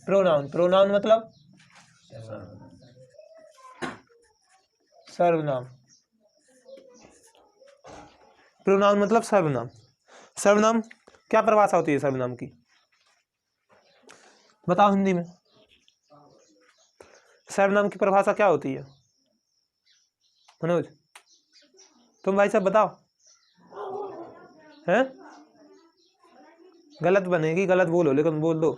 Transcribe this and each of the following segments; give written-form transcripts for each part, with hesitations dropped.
Pronoun, pronoun मतलब सर्वनाम, pronoun मतलब सर्वनाम। सर्वनाम क्या परिभाषा होती है सर्वनाम की, बताओ हिंदी में, सर्वनाम की परिभाषा क्या होती है मनोज, तुम भाई साहब बताओ। हैं, गलत बनेगी, गलत बोलो लेकिन बोल दो,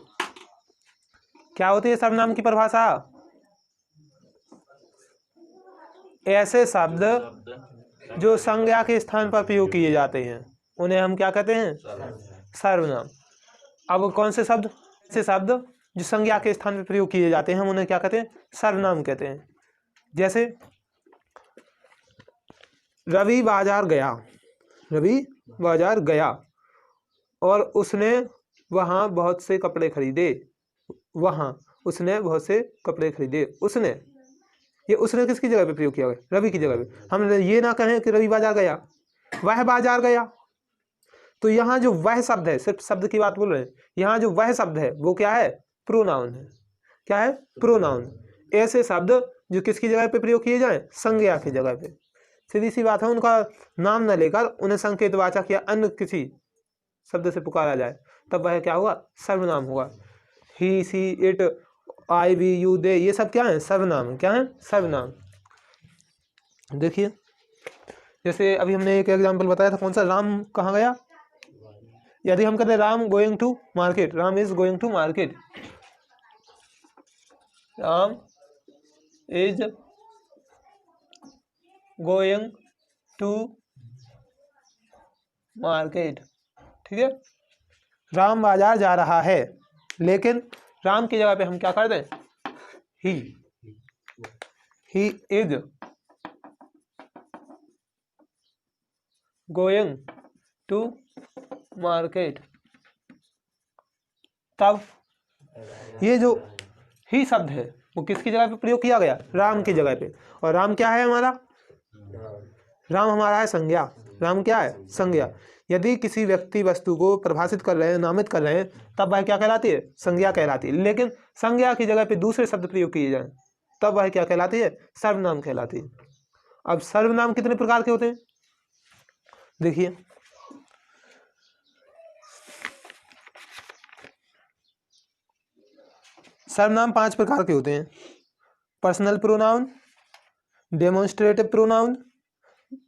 क्या होती है सर्वनाम की परिभाषा? ऐसे शब्द जो संज्ञा के स्थान पर प्रयोग किए जाते हैं उन्हें हम क्या कहते हैं? सर्वनाम। अब कौन से शब्द? ऐसे शब्द जो संज्ञा के स्थान पर प्रयोग किए जाते हैं हम उन्हें क्या कहते हैं? सर्वनाम कहते हैं। जैसे रवि बाजार गया, रवि बाजार गया और उसने वहाँ बहुत से कपड़े खरीदे, वहाँ उसने बहुत से कपड़े खरीदे। उसने, ये उसने किसकी जगह पे प्रयोग किया गया? रवि की जगह पे। हम ये ना कहें कि रवि बाजार गया, वह बाजार गया। तो यहाँ जो वह शब्द है, सिर्फ शब्द की बात बोल रहे हैं, यहाँ जो वह शब्द है वो क्या है? प्रोनाउन है। क्या है? प्रोनाउन। ऐसे शब्द जो किसकी जगह पे प्रयोग किए जाएं? संज्ञा की जगह पे। सीधी सी बात है, उनका नाम न लेकर उन्हें संकेतवाचक या अन्य किसी शब्द से पुकारा जाए तब वह क्या हुआ? सर्वनाम हुआ। ही, she, it, I, we, you, they, ये सब क्या है? सर्वनाम। क्या है? सर्वनाम। देखिए जैसे अभी हमने एक एग्जाम्पल बताया था, कौन सा? राम कहाँ गया? यदि हम कहते हैं Ram going to market, Ram is going to market, Ram is going to market, ठीक है, राम बाजार जा रहा है। लेकिन राम की जगह पे हम क्या कर दें? He is going to market. तब ये जो ही शब्द है वो किसकी जगह पे प्रयोग किया गया? राम की जगह पे। और राम क्या है हमारा? राम हमारा है संज्ञा। राम क्या है? संज्ञा। यदि किसी व्यक्ति वस्तु को परिभाषित कर रहे हैं, नामित कर रहे हैं, तब वह क्या कहलाती है? संज्ञा कहलाती है। लेकिन संज्ञा की जगह पे दूसरे शब्द प्रयोग किए जाएं तब वह क्या कहलाती है? सर्वनाम कहलाती है। अब सर्वनाम कितने प्रकार के होते हैं? देखिए सर्वनाम 5 प्रकार के होते हैं। Personal pronoun, demonstrative pronoun,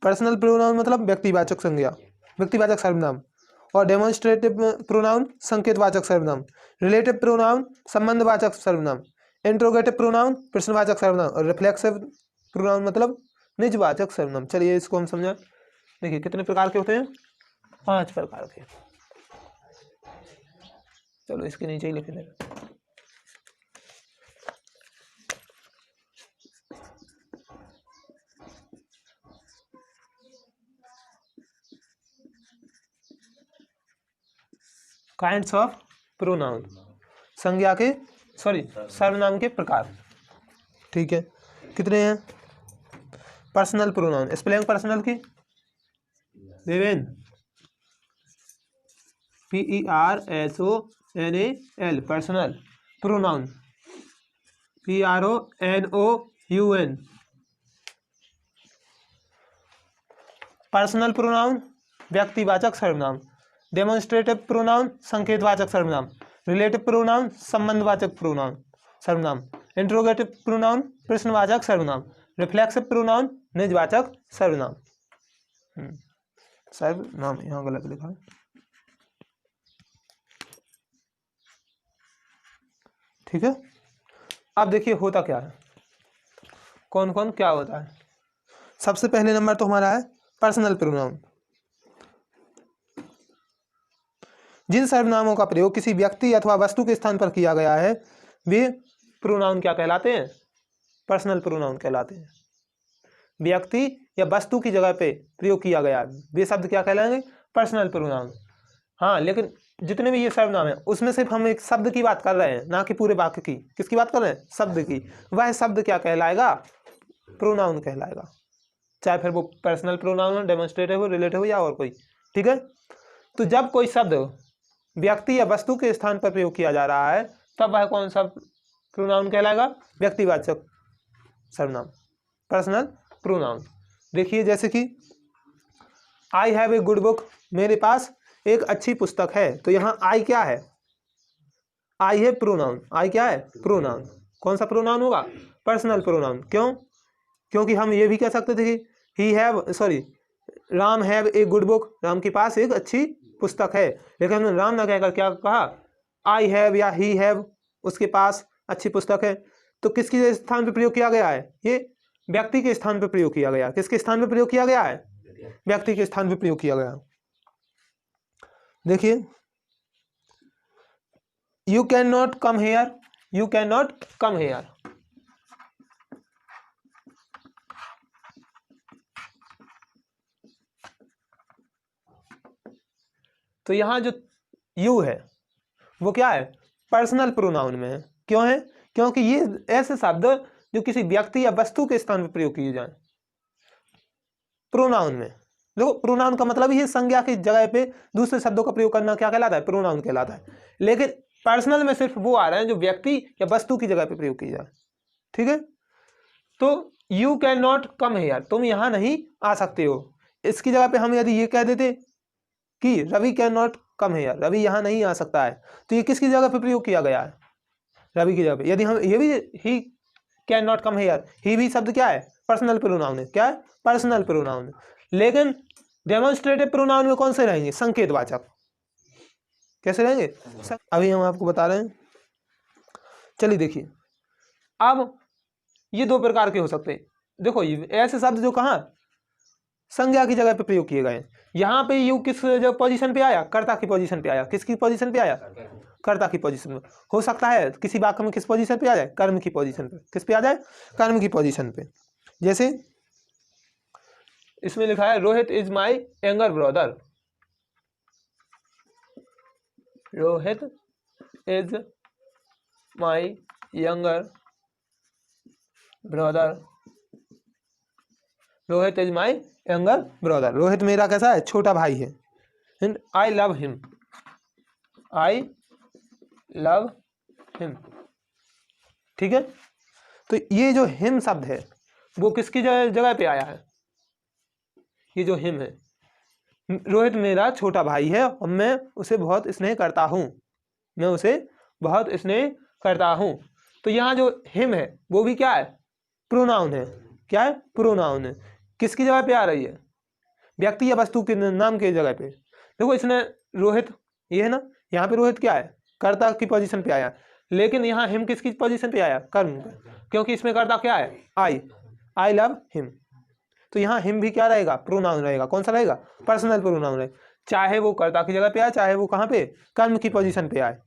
personal pronoun मतलब व्यक्तिवाचक संज्ञा, व्यक्तिवाचक सर्वनाम, और डेमोन्स्ट्रेटिव प्रोनाउन संकेतवाचक सर्वनाम, रिलेटिव प्रोनाउन संबंधवाचक सर्वनाम, इंट्रोगेटिव प्रोनाउन प्रश्नवाचक सर्वनाम, और रिफ्लेक्सिव प्रोनाउन मतलब निजवाचक सर्वनाम। चलिए इसको हम समझाएं। देखिए कितने प्रकार के होते हैं? 5 प्रकार के। चलो इसके नीचे ही लिख दें। काइंड्स ऑफ प्रोनाउन, संज्ञा के सर्वनाम के प्रकार। ठीक है, कितने हैं? पर्सनल प्रोनाउन, स्पेलिंग पर्सनल की देवेन, PERSONAL, personal pronoun, PRONOUN, personal pronoun व्यक्तिवाचक सर्वनाम, डेमोन्स्ट्रेटिव प्रोनाउन संकेतवाचक सर्वनाम, रिलेटिव प्रोनाउन संबंधवाचक प्रोनाउन सर्वनाम, इंट्रोगेटिव प्रोनाउन प्रश्नवाचक सर्वनाम, रिफ्लेक्सिव प्रोनाउन निजवाचक सर्वनाम। सर्वनाम यहाँ गलत लिखा है। ठीक है, अब देखिए होता क्या है, कौन कौन क्या होता है। सबसे पहले नंबर तो हमारा है पर्सनल प्रोनाउन। जिन सर्वनामों का प्रयोग किसी व्यक्ति अथवा वस्तु के स्थान पर किया गया है वे प्रोनाउन क्या कहलाते हैं? पर्सनल प्रोनाउन कहलाते हैं। व्यक्ति या वस्तु की जगह पे प्रयोग किया गया वे शब्द क्या कहलाएंगे? Personal pronoun. हाँ, लेकिन जितने भी ये सर्वनाम है उसमें सिर्फ हम एक शब्द की बात कर रहे हैं, ना कि पूरे वाक्य की। किसकी बात कर रहे हैं? शब्द की। वह शब्द क्या कहलाएगा? प्रोनाउन कहलाएगा, चाहे फिर वो पर्सनल प्रोनाउन हो, डेमोन्स्ट्रेटिव हो, रिलेटिव हो या और कोई। ठीक है, तो जब कोई शब्द व्यक्ति या वस्तु के स्थान पर प्रयोग किया जा रहा है तब वह कौन सा प्रोनाउन कहलाएगा? व्यक्तिवाचक सर्वनाम, पर्सनल प्रोनाउन। देखिए जैसे कि I have a good book, मेरे पास एक अच्छी पुस्तक है, तो यहाँ आई क्या है? आई है प्रोनाउन। आई क्या है? प्रोनाउन। कौन सा प्रोनाउन होगा? Personal pronoun. क्यों? क्योंकि हम ये भी कह सकते थे कि he have, sorry, Ram have a good book, Ram के पास एक अच्छी पुस्तक है, लेकिन हमने राम ना कहकर क्या कहा? आई हैव या ही हैव, उसके पास अच्छी पुस्तक है। तो किसके स्थान पर प्रयोग किया गया है? ये व्यक्ति के स्थान पर प्रयोग किया गया। किसके स्थान पर प्रयोग किया गया है? व्यक्ति के स्थान पर प्रयोग किया गया। देखिए, you can not come hair, you can not come hair. तो यहां जो यू है वो क्या है? पर्सनल प्रोनाउन में है। क्यों है? क्योंकि ये ऐसे शब्द जो किसी व्यक्ति या वस्तु के स्थान पर प्रयोग किए जाएं प्रोनाउन में। देखो, प्रोनाउन का मतलब ही संज्ञा की जगह पे दूसरे शब्दों का प्रयोग करना क्या कहलाता है? प्रोनाउन कहलाता है। लेकिन पर्सनल में सिर्फ वो आ रहे हैं जो व्यक्ति या वस्तु की जगह पे प्रयोग किए जाए। ठीक है, तो you can not come hair, तुम यहां नहीं आ सकते हो। इसकी जगह पे हम यदि ये कह देते कि Ravi can not come here, Ravi यहां नहीं आ सकता है, तो ये किसकी जगह पे प्रयोग किया गया है? रवि की जगह पे। यदि हम ये भी he can not come here, he भी शब्द क्या है? पर्सनल प्रोनाउन है। क्या है? पर्सनल प्रोनाउन है। लेकिन डेमोन्स्ट्रेटिव प्रोनाउन में कौन से रहेंगे? संकेतवाचक। कैसे रहेंगे? अभी हम आपको बता रहे हैं। चलिए देखिए, अब ये दो प्रकार के हो सकते हैं। देखो, ऐसे शब्द जो कहाँ संज्ञा की जगह पे प्रयोग किए गए। यहाँ पे यू किस जो पोजीशन पे आया? कर्ता की पोजीशन पे आया। किसकी पोजीशन पे आया? कर्ता की पोजीशन में। हो सकता है किसी वाक्य में किस पोजीशन पे आ जाए? कर्म की पोजीशन पे। किस पे आ जाए? कर्म की पोजीशन पे। जैसे इसमें लिखा है Rohit is my younger brother, Rohit is my younger brother, Rohit is my younger brother. Rohit मेरा कैसा है? छोटा भाई है। And I love him, I love him. ठीक है, तो ये जो हिम शब्द है वो किसकी जगह पे आया है? ये जो हिम है, रोहित मेरा छोटा भाई है और मैं उसे बहुत स्नेह करता हूं, मैं उसे बहुत स्नेह करता हूं। तो यहाँ जो हिम है वो भी क्या है? प्रोनाउन है। क्या है? प्रोनाउन है। किसकी जगह पे आ रही है? व्यक्ति या वस्तु के नाम के जगह पे। देखो, इसने रोहित, ये है ना, यहाँ पे रोहित क्या है? कर्ता की पोजीशन पे आया। लेकिन यहाँ हिम किसकी पोजीशन पे आया? कर्म पे, क्योंकि इसमें कर्ता क्या है? आई लव हिम। तो यहाँ हिम भी क्या रहेगा? प्रोनाउन रहेगा। कौन सा रहेगा? पर्सनल प्रोनाउन है। चाहे वो कर्ता की जगह पे आए, चाहे वो कहाँ पे? कर्म की पोजीशन पे आए।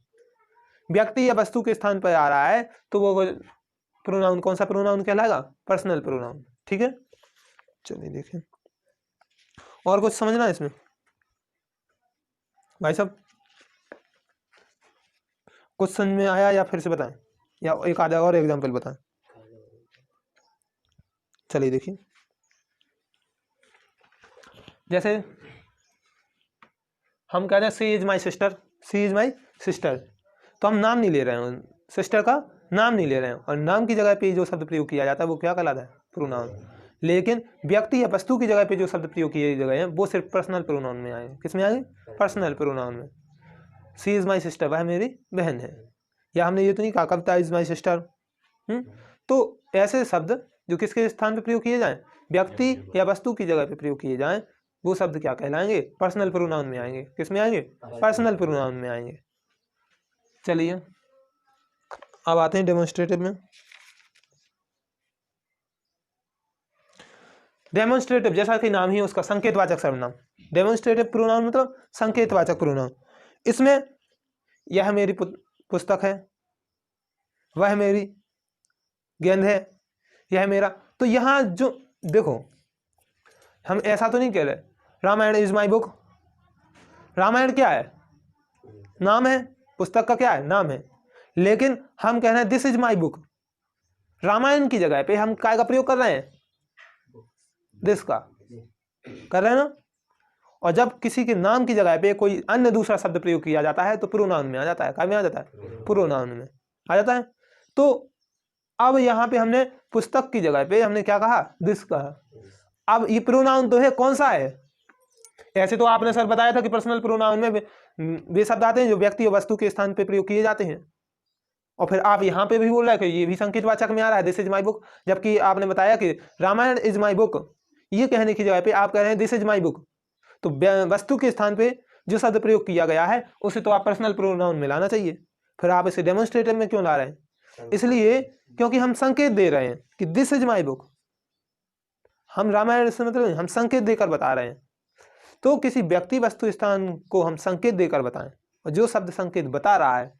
व्यक्ति या वस्तु के स्थान पर आ रहा है तो वो प्रोनाउन कौन सा प्रोनाउन कहलाएगा? Personal pronoun. ठीक है, चलिए देखें और कुछ समझना है इसमें भाई साहब? कुछ समझ में आया या फिर से बताएं, या एक आधा और एग्जांपल बताएं? चलिए देखिए, जैसे हम कहते हैं she is my sister, she is my sister, तो हम नाम नहीं ले रहे हैं, सिस्टर का नाम नहीं ले रहे हैं, और नाम की जगह पे जो शब्द प्रयोग किया जाता है वो क्या कहलाता है? प्रोनाउन। लेकिन व्यक्ति या वस्तु की जगह पे जो शब्द प्रयोग किए गए हैं वो सिर्फ पर्सनल प्रोनाउन में आए। किस में आए? पर्सनल प्रोनाउन में। सी इज माई सिस्टर, वह मेरी बहन है। या हमने ये तो नहीं कहा कविता इज माई सिस्टर। तो ऐसे शब्द जो किसके स्थान पर प्रयोग किए जाएं? व्यक्ति या वस्तु की जगह पे प्रयोग किए जाएं, वो शब्द क्या कहलाएंगे? पर्सनल प्रोनाउन में आएंगे। किस में आएंगे? पर्सनल प्रोनाउन में आएंगे। चलिए अब आते हैं डेमोन्स्ट्रेटिव में। डेमोन्स्ट्रेटिव जैसा कि नाम ही है उसका, संकेतवाचक सर्वनाम। डेमोन्स्ट्रेटिव प्रोनाउन मतलब संकेतवाचक प्रोनाउन। इसमें यह मेरी पुस्तक है, वह मेरी गेंद है, यह मेरा। तो यहाँ जो देखो, हम ऐसा तो नहीं कह रहे Ramayan is my book. Ramayan क्या है? नाम है। पुस्तक का क्या है? नाम है। लेकिन हम कह रहे हैं this is my book. Ramayan की जगह पे हम काय का प्रयोग कर रहे हैं? दिस का कर रहे हैं ना। और जब किसी के नाम की जगह पे कोई अन्य दूसरा शब्द प्रयोग किया जाता है तो प्रोनाउन में आ जाता है। क्या में आ जाता है? प्रोनाउन में। आ जाता है। तो अब यहाँ पे हमने पुस्तक की जगह पे हमने क्या कहा, दिस कहा। अब ये प्रोनाउन तो है, कौन सा है? ऐसे तो आपने सर बताया था कि पर्सनल प्रोनाउन में वे शब्द आते हैं जो व्यक्ति और वस्तु के स्थान पे प्रयोग किए जाते हैं, और फिर आप यहाँ पे भी बोल रहे हैं कि ये भी संकेतवाचक में आ रहा है, दिस इज माई बुक, जबकि आपने बताया कि रामायण इज माई बुक, ये कहने की जगह पे आप कह रहे हैं दिस इज माई बुक। तो वस्तु के स्थान पे जो शब्द प्रयोग किया गया है उसे तो आप पर्सनल प्रोनाउन में लाना चाहिए, फिर आप इसे डेमोन्स्ट्रेटिव में क्यों ला रहे हैं? इसलिए क्योंकि हम संकेत दे रहे हैं कि दिस इज माई बुक। हम रामायण से मतलब हम संकेत देकर बता रहे हैं। तो किसी व्यक्ति वस्तु स्थान को हम संकेत देकर बताएं, और जो शब्द संकेत बता रहा है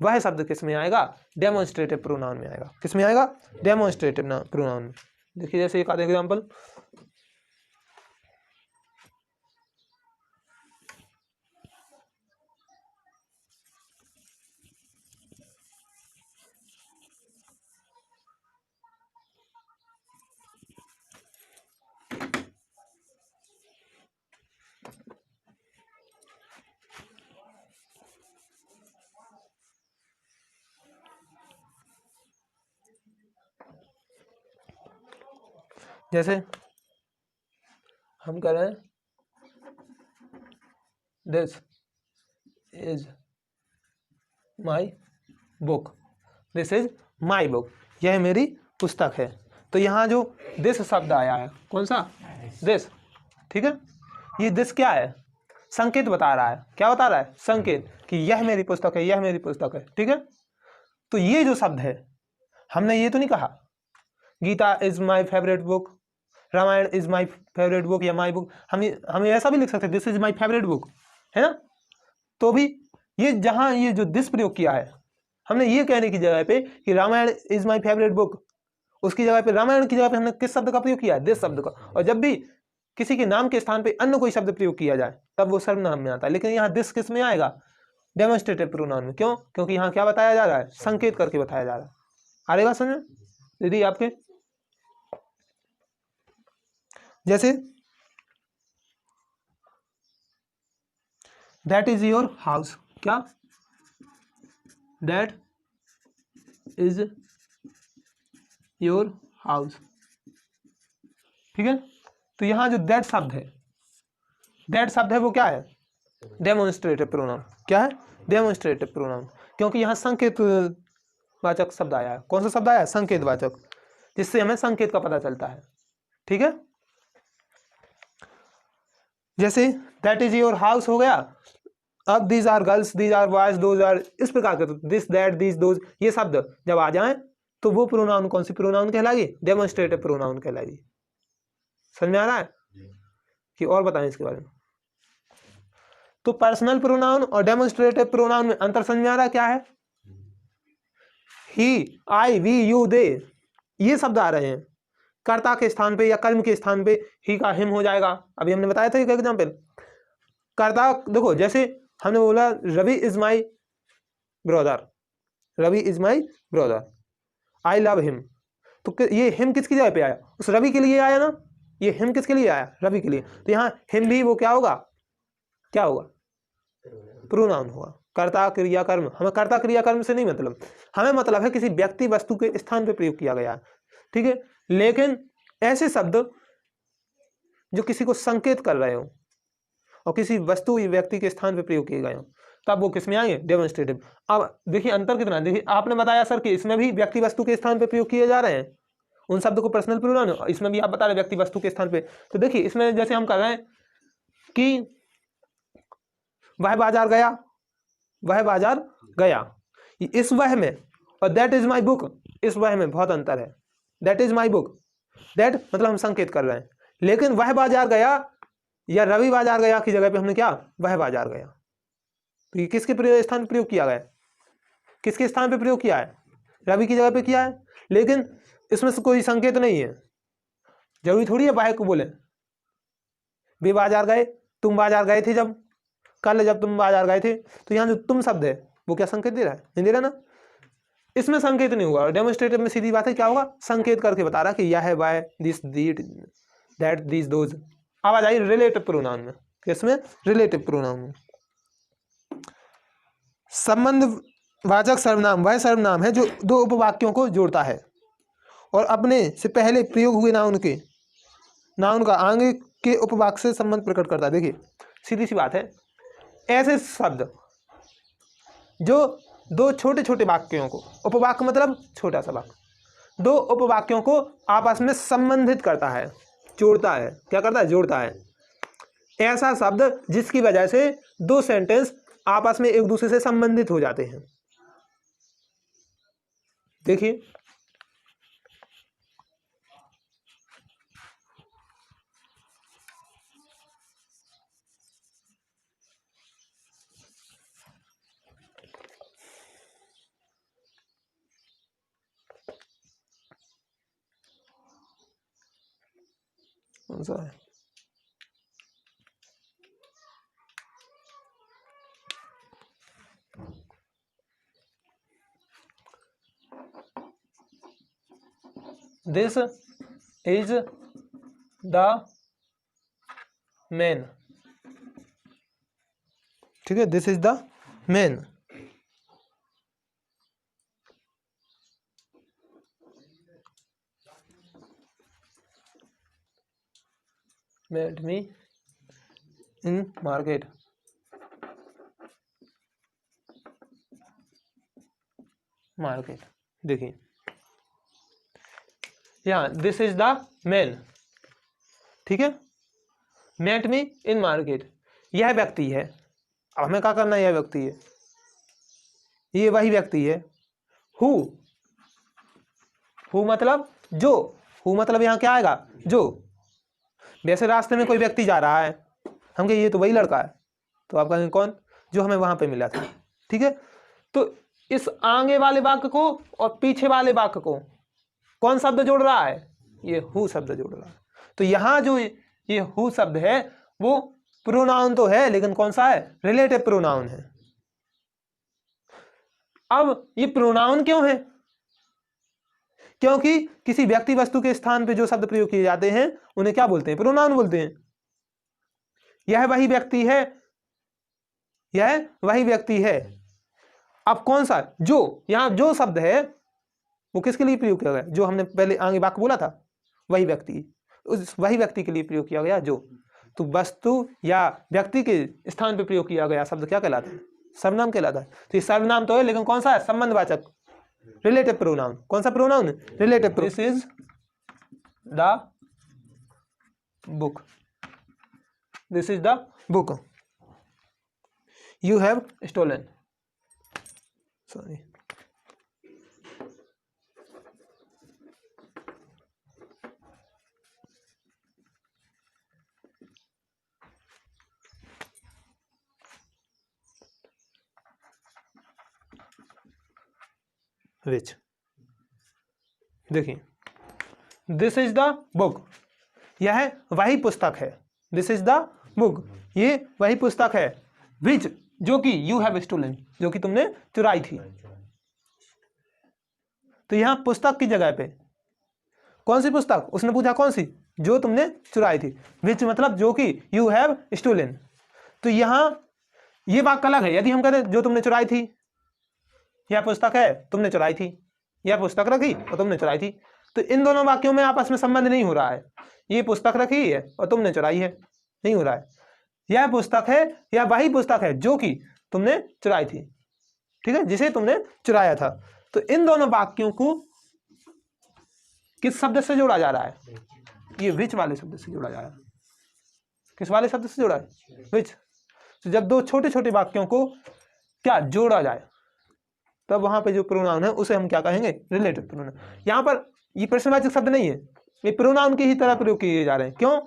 वह शब्द किस में आएगा? डेमोन्स्ट्रेटिव प्रोनाउन में आएगा। किस में आएगा? डेमोन्स्ट्रेटिव प्रोनाउन में। देखिए जैसे एक आधा एग्जाम्पल, जैसे हम कह रहे हैं this is my book, this is my book, यह मेरी पुस्तक है। तो यहाँ जो दिस शब्द आया है, कौन सा? दिस, ठीक है। ये दिस क्या है? संकेत बता रहा है। क्या बता रहा है? संकेत, कि यह मेरी पुस्तक है, यह मेरी पुस्तक है, ठीक है। तो ये जो शब्द है, हमने ये तो नहीं कहा Gita is my favourite book, Ramayan is my favourite book या माई बुक, हम ऐसा भी लिख सकते हैं this is my favourite book, है ना। तो भी ये जहां ये जो दिस प्रयोग किया है, हमने ये कहने की जगह पे कि Ramayan is my favourite book, उसकी जगह पे रामायण की जगह पे हमने किस शब्द का प्रयोग किया है? दिस शब्द का। और जब भी किसी के नाम के स्थान पे अन्य कोई शब्द प्रयोग किया जाए तब वो सर्वनाम में आता है, लेकिन यहाँ दिस किस में आएगा? डेमोन्स्ट्रेटिव प्रोनाउन में। क्यों? क्योंकि यहाँ क्या बताया जा रहा है? संकेत करके बताया जा रहा है। आ रही बात समझ में दीदी आपके? जैसे दैट इज योर हाउस, क्या? दैट इज योर हाउस, ठीक है। तो यहां जो दैट शब्द है, दैट शब्द है वो क्या है? Demonstrative pronoun. क्या है? डेमोन्स्ट्रेटिव प्रोनाउन, क्योंकि यहां संकेत वाचक शब्द आया है। कौन सा शब्द आया है? संकेत वाचक, जिससे हमें संकेत का पता चलता है, ठीक है। जैसे दैट इज योर हाउस हो गया। अब these are girls, these are boys, those are, इस प्रकार के दिस दैट दीज दोज, ये शब्द जब आ जाएं तो वो प्रोनाउन कौन सी प्रोनाउन कहलाएगी? डेमोन्स्ट्रेटिव प्रोनाउन कहलाएगी। समझ में आ रहा है कि और बताएं इसके बारे में? तो पर्सनल प्रोनाउन और डेमोन्स्ट्रेटिव प्रोनाउन में अंतर समझ में आ रहा है क्या है? ही, आई, वी, यू, दे, ये शब्द आ रहे हैं। कर्ता के स्थान पे या कर्म के स्थान पे ही का हिम हो जाएगा। अभी हमने बताया था एक एग्जाम्पल। कर्ता देखो, जैसे हमने बोला Ravi is my brother, Ravi is my brother, I love him. तो ये हिम किसकी जगह पे आया? उस रवि के लिए आया ना। ये हिम किसके लिए आया? रवि के लिए। तो यहाँ हिम भी वो क्या होगा? क्या होगा? प्रोनाउन होगा। कर्ता क्रिया कर्म, हमें कर्ता क्रिया कर्म से नहीं मतलब, हमें मतलब है किसी व्यक्ति वस्तु के स्थान पे प्रयोग किया गया है, ठीक है। लेकिन ऐसे शब्द जो किसी को संकेत कर रहे हो और किसी वस्तु या व्यक्ति के स्थान पे प्रयोग किए गए हो, तब वो किस में आएंगे? डेमोन्स्ट्रेटिव। अब देखिए अंतर कितना है। देखिए आपने बताया सर कि इसमें भी व्यक्ति वस्तु के स्थान पे प्रयोग किए जा रहे हैं उन शब्द को पर्सनल प्रोनाउन, इसमें भी आप बता रहे व्यक्ति वस्तु के स्थान पे। तो देखिए इसमें जैसे हम कर रहे हैं कि वह बाजार गया, वह बाजार गया, इस वह में और दैट इज माई बुक, इस वह में बहुत अंतर है। That is my book, that मतलब हम संकेत कर रहे हैं, लेकिन वह बाजार गया या रवि बाजार गया की जगह पे हमने क्या? वह बाजार गया। तो ये किसके स्थान पर प्रयोग किया गया? किसके स्थान पे प्रयोग किया है? रवि की जगह पे किया है, लेकिन इसमें से कोई संकेत नहीं है। जरूरी थोड़ी है वह को बोले वे बाजार गए, तुम बाजार गए थे, जब कल जब तुम बाजार गए थे, तो यहाँ जो तुम शब्द है वो क्या संकेत दे रहा है? नहीं दे रहा ना। इसमें संकेत नहीं हुआ। डेमोन्स्ट्रेटिव में सीधी बात है क्या होगा? संकेत करके बता रहा कि यह है, वह, दिस, दीट, दैट, दिस, दोज। अब आ जाइए रिलेटिव प्रोनाउन में। किसमें? रिलेटिव प्रोनाउन में। संबंध वाचक सर्वनाम वह सर्वनाम है जो दो उपवाक्यों को जोड़ता है और अपने से पहले प्रयोग हुए नाउन का आगे के उपवाक्य से संबंध प्रकट करता है। देखिए सीधी सी बात है, ऐसे शब्द जो दो छोटे छोटे वाक्यों को, उपवाक्य मतलब छोटा सा वाक्य, दो उपवाक्यों को आपस में संबंधित करता है, जोड़ता है। क्या करता है? जोड़ता है। ऐसा शब्द जिसकी वजह से दो सेंटेंस आपस में एक दूसरे से संबंधित हो जाते हैं। देखिए कौन सा है? This is the man. ठीक है, this is the man. met me in market। देखिए यहाँ दिस इज द मैन, ठीक है, मेट मी इन मार्केट, यह व्यक्ति है। अब हमें क्या करना है? यह व्यक्ति है, ये वही व्यक्ति है। हु मतलब जो, हु मतलब यहाँ क्या आएगा? जो। वैसे रास्ते में कोई व्यक्ति जा रहा है, हम कहें ये तो वही लड़का है, तो आप कहेंगे कौन? जो हमें वहां पे मिला था। ठीक है, तो इस आगे वाले वाक्य को और पीछे वाले वाक्य को कौन शब्द जोड़ रहा है? ये हु शब्द जोड़ रहा है। तो यहाँ जो ये हु शब्द है वो प्रोनाउन तो है, लेकिन कौन सा है? रिलेटिव प्रोनाउन है। अब ये प्रोनाउन क्यों है? क्योंकि किसी व्यक्ति वस्तु के स्थान पे जो शब्द प्रयोग किए जाते हैं उन्हें क्या बोलते हैं? प्रोनाउन बोलते हैं। यह वही व्यक्ति है, यह वही व्यक्ति है। अब कौन सा? जो, यहां जो शब्द है वो किसके लिए प्रयोग किया गया? जो हमने पहले आगे वाक्य बोला था, वही व्यक्ति, उस वही व्यक्ति के लिए प्रयोग किया गया जो। तो वस्तु या व्यक्ति के स्थान पर प्रयोग किया गया शब्द क्या कहलाता है? सर्वनाम कहलाता है। तो ये सर्वनाम तो है, लेकिन कौन सा है? संबंधवाचक, रिलेटिव प्रोनाउन। कौन सा pronoun? Relative. This is the book, this is the book you have stolen. Sorry, which. देखिए दिस इज द बुक, यह वही पुस्तक है। दिस इज द बुक, ये वही पुस्तक है। विच, जो कि यू हैव स्टोलन, जो कि तुमने चुराई थी। तो यहां पुस्तक की जगह पे कौन सी पुस्तक? उसने पूछा कौन सी? जो तुमने चुराई थी। विच मतलब जो कि यू हैव स्टोलन। तो यहां ये वाक्य अलग है। यदि हम कहते जो तुमने चुराई थी, यह पुस्तक है, तुमने चुराई थी, यह पुस्तक रखी और तुमने चुराई थी, तो इन दोनों वाक्यों में आपस में संबंध नहीं हो रहा है। ये पुस्तक रखी है और तुमने चुराई है, नहीं हो रहा है। यह पुस्तक है या वही पुस्तक है जो कि तुमने चुराई थी, ठीक है, जिसे तुमने चुराया था। तो इन दोनों वाक्यों को किस शब्द से जोड़ा जा रहा है? ये विच वाले शब्द से जोड़ा जा रहा है। किस वाले शब्द से जोड़ा है? विच। तो जब दो छोटे छोटे वाक्यों को क्या जोड़ा जाए, तब वहां पे जो प्रोनाउन है उसे हम क्या कहेंगे? Relative pronoun. यहाँ पर ये प्रश्नवाचक शब्द नहीं है, ये प्रोनाउन की ही तरह प्रयोग किए जा रहे हैं। क्यों?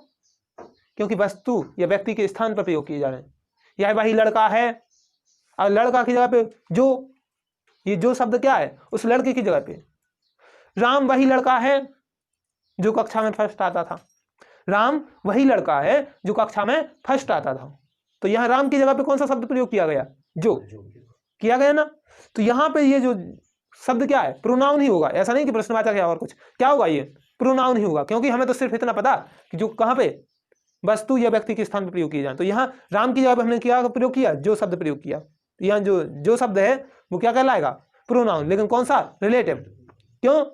क्योंकि वस्तु या व्यक्ति के स्थान पर प्रयोग किए जा रहे हैं। यह वही लड़का है, और लड़का की जगह पे जो, ये जो शब्द क्या है? उस लड़के की जगह पे। राम वही लड़का है जो कक्षा में फर्स्ट आता था। राम वही लड़का है जो कक्षा में फर्स्ट आता था। तो यहाँ राम की जगह पे कौन सा शब्द प्रयोग किया गया? जो किया गया ना। तो यहाँ पे ये जो शब्द क्या है? प्रोनाउन ही होगा। ऐसा नहीं कि प्रश्नवाचक है और कुछ। क्या होगा? ये प्रोनाउन ही होगा, क्योंकि हमें तो सिर्फ इतना पता कि जो कहाँ पे वस्तु या व्यक्ति के स्थान पर प्रयोग किए जाए। तो यहाँ राम की जगह पे हमने क्या प्रयोग किया? जो शब्द प्रयोग किया। यहाँ जो शब्द है वो क्या कहलाएगा, प्रोनाउन, लेकिन कौन सा, रिलेटिव। क्यों,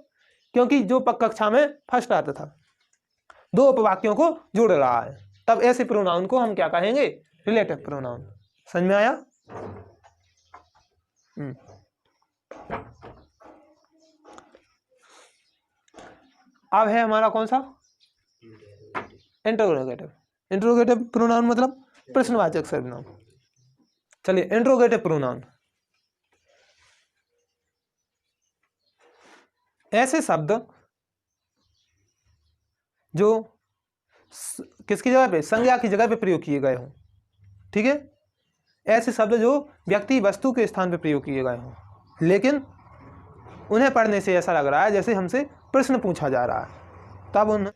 क्योंकि जो कक्षा में फर्स्ट आता था, दो उपवाक्यों को जोड़ रहा है, तब ऐसे प्रोनाउन को हम क्या कहेंगे, रिलेटिव प्रोनाउन। समझ में आया? अब है हमारा कौन सा, इंट्रोगेटिव। इंट्रोगेटिव प्रोनाउन मतलब प्रश्नवाचक सर्वनाम। चलिए, इंट्रोगेटिव प्रोनाउन ऐसे शब्द जो किसकी जगह पे, संज्ञा की जगह पे प्रयोग किए गए हों। ठीक है, ऐसे शब्द जो व्यक्ति वस्तु के स्थान पे प्रयोग किए गए हों, लेकिन उन्हें पढ़ने से ऐसा लग रहा है जैसे हमसे प्रश्न पूछा जा रहा है। तब उन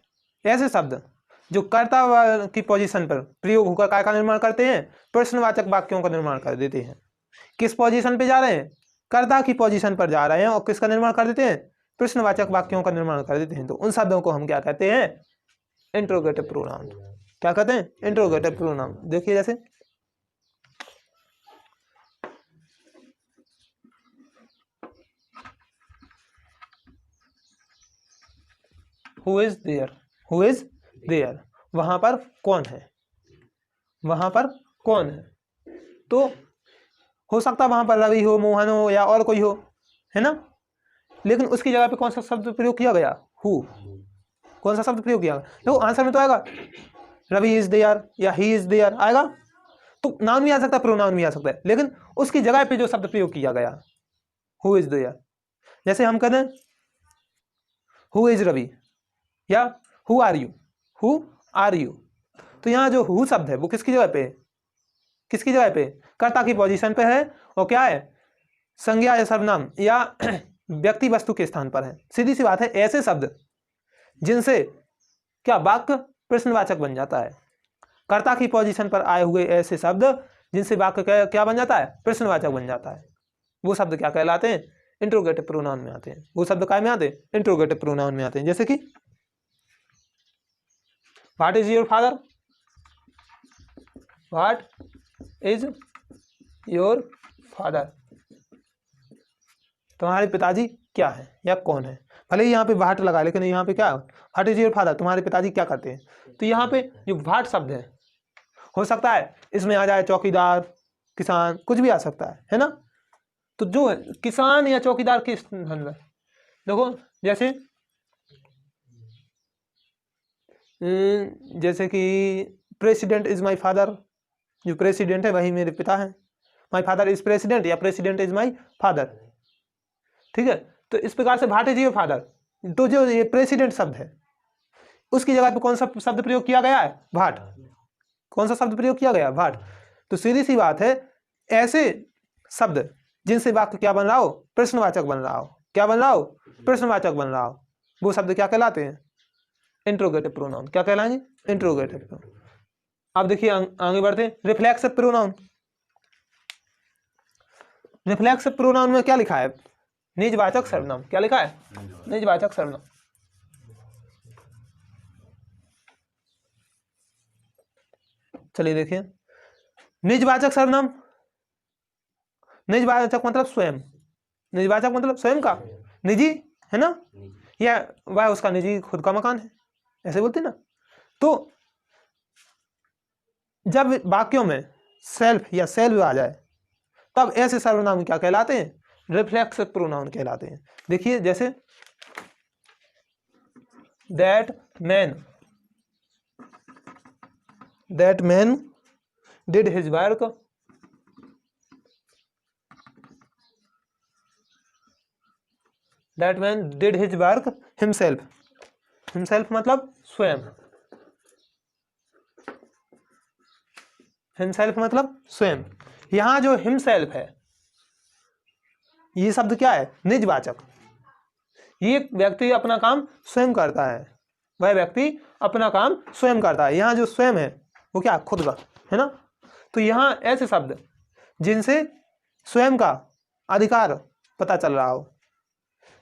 ऐसे शब्द जो कर्ता की पोजीशन पर प्रयोग होकर काय का निर्माण करते हैं, प्रश्नवाचक वाक्यों का निर्माण कर देते हैं। किस पोजीशन पे जा रहे हैं, कर्ता की पोजीशन पर जा रहे हैं, और किसका निर्माण कर देते हैं, प्रश्नवाचक वाक्यों का निर्माण कर देते हैं। तो उन शब्दों को हम क्या कहते हैं, इंट्रोगेटिव प्रोनाउन। क्या कहते हैं, इंट्रोगेटिव प्रोनाउन। देखिए जैसे who is there, who is there, वहां पर कौन है, वहां पर कौन है। तो हो सकता है वहां पर रवि हो, मोहन हो, या और कोई हो, है ना, लेकिन उसकी जगह पे कौन सा शब्द प्रयोग किया गया, हु। कौन सा शब्द प्रयोग किया गया, देखो आंसर में तो आएगा रवि इज देयर या ही इज देयर आएगा, तो नाउन भी आ सकता है, प्रोनाउन भी आ सकता है, लेकिन उसकी जगह पे जो शब्द प्रयोग किया गया, हु इज देयर। जैसे हम कहें हु इज रवि या who are you, who are you, तो यहाँ जो हु शब्द है वो किसकी जगह पे, किसकी जगह पे, कर्ता की पोजीशन पे है, और क्या है, संज्ञा या सर्वनाम या व्यक्ति वस्तु के स्थान पर है। सीधी सी बात है, ऐसे शब्द जिनसे क्या वाक्य प्रश्नवाचक बन जाता है, कर्ता की पोजीशन पर आए हुए ऐसे शब्द जिनसे वाक्य क्या बन जाता है, प्रश्नवाचक बन जाता है, वो शब्द क्या कहलाते हैं, इंट्रोगेटिव प्रोनाउन में आते हैं। वो शब्द काय में आते हैं, इंट्रोगेटिव प्रोनाउन में आते हैं। जैसे कि what is your father, what is your father, तुम्हारे पिताजी क्या है या कौन है। भले ही यहाँ पे व्हाट लगा, लेकिन यहाँ पे क्या, व्हाट इज योर फादर, तुम्हारे पिताजी क्या करते हैं। तो यहाँ पे जो व्हाट शब्द है, हो सकता है इसमें आ जाए चौकीदार, किसान, कुछ भी आ सकता है ना। तो जो किसान या चौकीदार के अंदर देखो, जैसे कि प्रेसिडेंट इज माई फादर, जो प्रेसिडेंट है वही मेरे पिता हैं, माई फादर इज प्रेसिडेंट या प्रेसिडेंट इज माई फादर। ठीक है, तो इस प्रकार से व्हाट इज योर फादर, तो जो ये प्रेसिडेंट शब्द है उसकी जगह पे कौन सा शब्द प्रयोग किया गया है, व्हाट। कौन सा शब्द प्रयोग किया गया, व्हाट। तो सीधी सी बात है, ऐसे शब्द जिनसे वाक्य क्या बन रहा हो, प्रश्नवाचक बन रहा हो, क्या बन रहा हो, प्रश्नवाचक बन रहा हो, वो शब्द क्या कहलाते हैं, इंट्रोगेटिव प्रोनाउन। क्या कहलाएंगे, इंट्रोगेटिव प्रोनाउन। अब देखिए आगे बढ़ते हैं, रिफ्लेक्सिव प्रोनाउन। रिफ्लेक्सिव प्रोनाउन में क्या लिखा है, निजवाचक सर्वनाम। क्या लिखा है, निजवाचक सर्वनाम। चलिए देखिए, निजवाचक सर्वनाम, निजवाचक मतलब स्वयं, निजवाचक मतलब स्वयं का, निजी है ना, या वह उसका निजी खुद का मकान है, ऐसे बोलते ना। तो जब वाक्यों में सेल्फ या सेल्फ आ जाए तब ऐसे सर्वनाम क्या कहलाते हैं, रिफ्लेक्सिव प्रोनाउन कहलाते हैं। देखिए जैसे that man did his work, that man did his work himself, himself मतलब स्वयं, हिमसेल्फ मतलब स्वयं। यहां जो हिमसेल्फ है ये शब्द क्या है, निजवाचक। ये व्यक्ति अपना काम स्वयं करता है, वह व्यक्ति अपना काम स्वयं करता है। यहाँ जो स्वयं है वो क्या, खुद का है ना। तो यहाँ ऐसे शब्द जिनसे स्वयं का अधिकार पता चल रहा हो,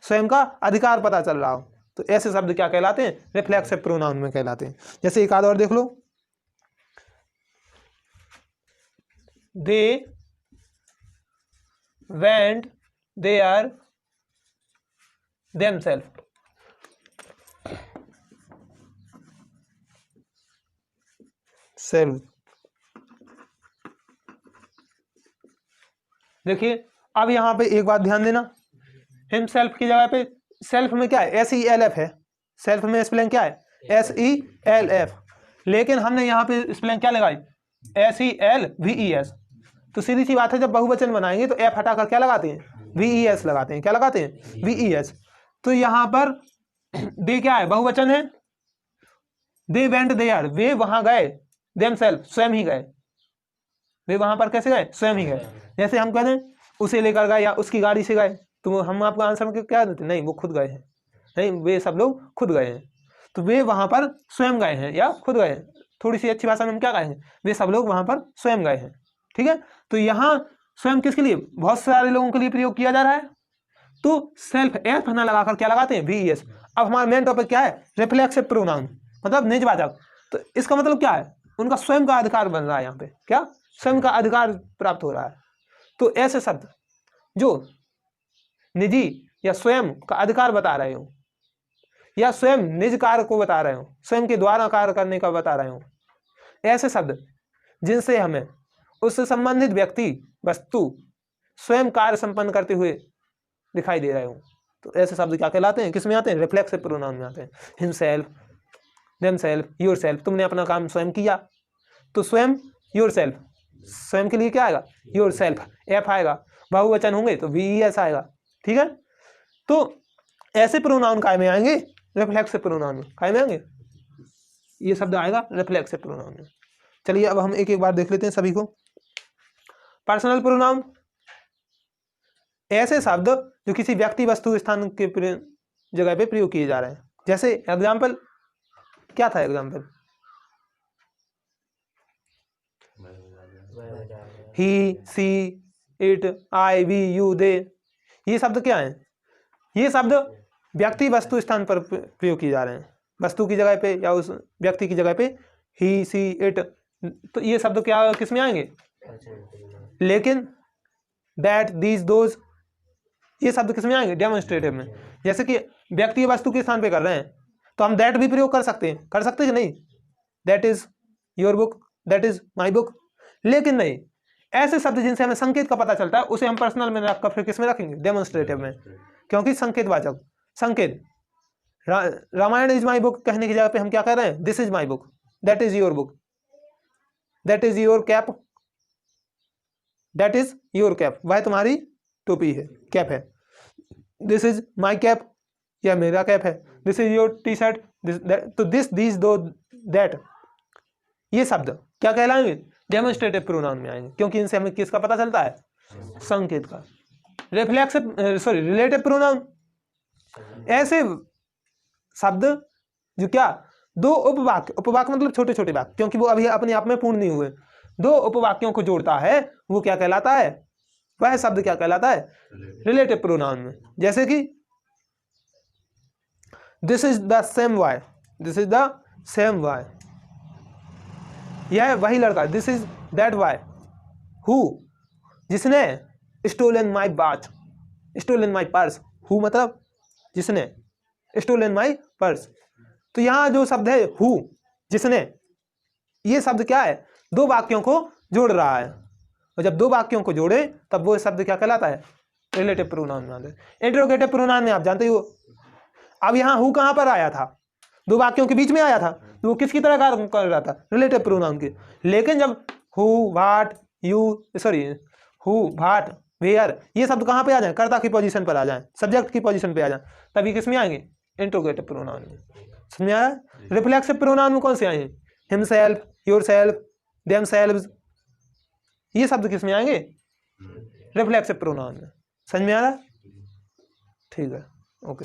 स्वयं का अधिकार पता चल रहा हो, तो ऐसे शब्द क्या कहलाते हैं, रिफ्लेक्सिव प्रोनाउन में कहलाते हैं। जैसे एक आध और देख लो, दे went there themselves. सेल्फ। देखिए अब यहां पे एक बात ध्यान देना, हिमसेल्फ की जगह पे सेल्फ में क्या है, SELF है। सेल्फ में स्पेलिंग क्या है, SELF, लेकिन हमने यहाँ पे स्पेलिंग क्या लगाई, SELVES। तो सीधी सी बात है, जब बहुवचन बनाएंगे तो F हटाकर क्या लगाते हैं, VES लगाते हैं। क्या लगाते हैं, VES। तो यहाँ पर दे क्या है, बहुवचन है। दे वेंट देयर, वे वहां गए। देमसेल्फ, स्वयं ही गए। वे वहां पर कैसे गए, स्वयं ही गए। जैसे हम कहते हैं उसे लेकर गए या उसकी गाड़ी से गए, तो हम आपको आंसर में क्या देते, नहीं वो खुद गए हैं, नहीं वे सब लोग खुद गए हैं। तो वे वहां पर स्वयं गए हैं या खुद गए हैं। थोड़ी सी अच्छी भाषा में हम क्या कहेंगे, वे सब लोग वहां पर स्वयं गए हैं। ठीक है, तो यहाँ स्वयं किसके लिए, बहुत सारे लोगों के लिए प्रयोग किया जा रहा है। तो सेल्फ एफ ना लगाकर क्या लगाते हैं, VES। अब हमारा मेन टॉपिक क्या है, रिफ्लेक्सिव प्रोनाउन, मतलब निजवाचक। तो इसका मतलब क्या है, उनका स्वयं का अधिकार बन रहा है। यहाँ पे क्या, स्वयं का अधिकार प्राप्त हो रहा है। तो ऐसे शब्द जो निजी या स्वयं का अधिकार बता रहे हो, या स्वयं निज कार्य को बता रहे हो, स्वयं के द्वारा कार्य करने का बता रहे हो, ऐसे शब्द जिनसे हमें उससे संबंधित व्यक्ति वस्तु स्वयं कार्य संपन्न करते हुए दिखाई दे रहे हो, तो ऐसे शब्द क्या कहलाते हैं, किस में आते हैं, रिफ्लेक्सिव प्रोनाउन में आते हैं। हिमसेल्फ, देमसेल्फ, योरसेल्फ, तुमने अपना काम स्वयं किया, तो स्वयं योरसेल्फ, स्वयं के लिए क्या आएगा, योरसेल्फ, F आएगा। बहुवचन होंगे तो VES आएगा। ठीक है, तो ऐसे प्रोनाउन काय में आएंगे, रिफ्लेक्सिव प्रोनाउन में काय में आएंगे, ये शब्द आएगा रिफ्लेक्सिव प्रोनाउन में। चलिए अब हम एक एक बार देख लेते हैं सभी को। पर्सनल प्रोनाउन, ऐसे शब्द जो किसी व्यक्ति वस्तु स्थान के जगह पे प्रयोग किए जा रहे हैं। जैसे एग्जाम्पल क्या था, example he, she, it, I, we, you, they, ये शब्द क्या है, ये शब्द व्यक्ति वस्तु स्थान पर प्रयोग किए जा रहे हैं। वस्तु की जगह पे या उस व्यक्ति की जगह पे ही, सी, इट, तो ये शब्द क्या किस में आएंगे, लेकिन दैट, दीज, दोज, ये शब्द किस में आएंगे, डेमोन्स्ट्रेटिव में। जैसे कि व्यक्ति वस्तु के स्थान पे कर रहे हैं तो हम दैट भी प्रयोग कर सकते हैं, कर सकते हैं कि नहीं, that is your book, that is my book. लेकिन नहीं, ऐसे शब्द जिनसे हमें संकेत का पता चलता है उसे हम पर्सनल में रखकर फिर किस में रखेंगे, डेमोन्स्ट्रेटिव में, क्योंकि संकेतवाचक, संकेत। रामायण इज माई बुक कहने की जगह पे हम क्या कह रहे हैं, this is my book, that is your book, that is your cap, that is your cap, वह तुम्हारी टोपी है, कैप है। दिस इज माई कैप, यह मेरा कैप है। This is your T shirt, तो दिस, दीज, दो, दैट, ये शब्द क्या कहलाएंगे, डेमोन्स्ट्रेटिव प्रोनाउन में आएंगे, क्योंकि इनसे हमें किसका पता चलता है, संकेत का। रिफ्लेक्सिव रिलेटिव प्रोनाउन, ऐसे शब्द जो क्या, दो उपवाक्य, उपवाक्य मतलब छोटे छोटे वाक्य, क्योंकि वो अभी अपने आप में पूर्ण नहीं हुए, दो उपवाक्यों को जोड़ता है, वो क्या कहलाता है, वह शब्द क्या कहलाता है, रिलेटिव प्रोनाउन में। जैसे कि this is the same boy, this is the same boy, यह वही लड़का, this is that boy who, जिसने stolen my watch, stolen my purse, who मतलब जिसने, स्टोलन माई पर्स। तो यहाँ जो शब्द है हु, जिसने, ये शब्द क्या है, दो वाक्यों को जोड़ रहा है, और जब दो वाक्यों को जोड़े तब वो शब्द क्या कहलाता है, रिलेटिव प्रोनाउन में आता है। इंटरोगेटिव प्रोनाउन में आप जानते हो, अब यहाँ हु कहाँ पर आया था, दो वाक्यों के बीच में आया था, तो वो किसकी तरह कार्य कर रहा था, रिलेटिव प्रोनाउन की। लेकिन जब who, what, you, sorry who, what, where, ये शब्द कहाँ पे आ जाए, कर्ता की पोजीशन पर आ जाए, सब्जेक्ट की पोजीशन पे आ जाए, तभी किस में आएंगे, इंटरोगेटिव प्रोनाउन में। समझ में आया। रिफ्लेक्सिव प्रोनाउन में कौन से आए, हिमसेल्फ, योरसेल्फ, देमसेल्व्स, ये शब्द किस में आएंगे, रिफ्लेक्सिव प्रोनाउन में। समझ में आ रहा है, ठीक है, ओके।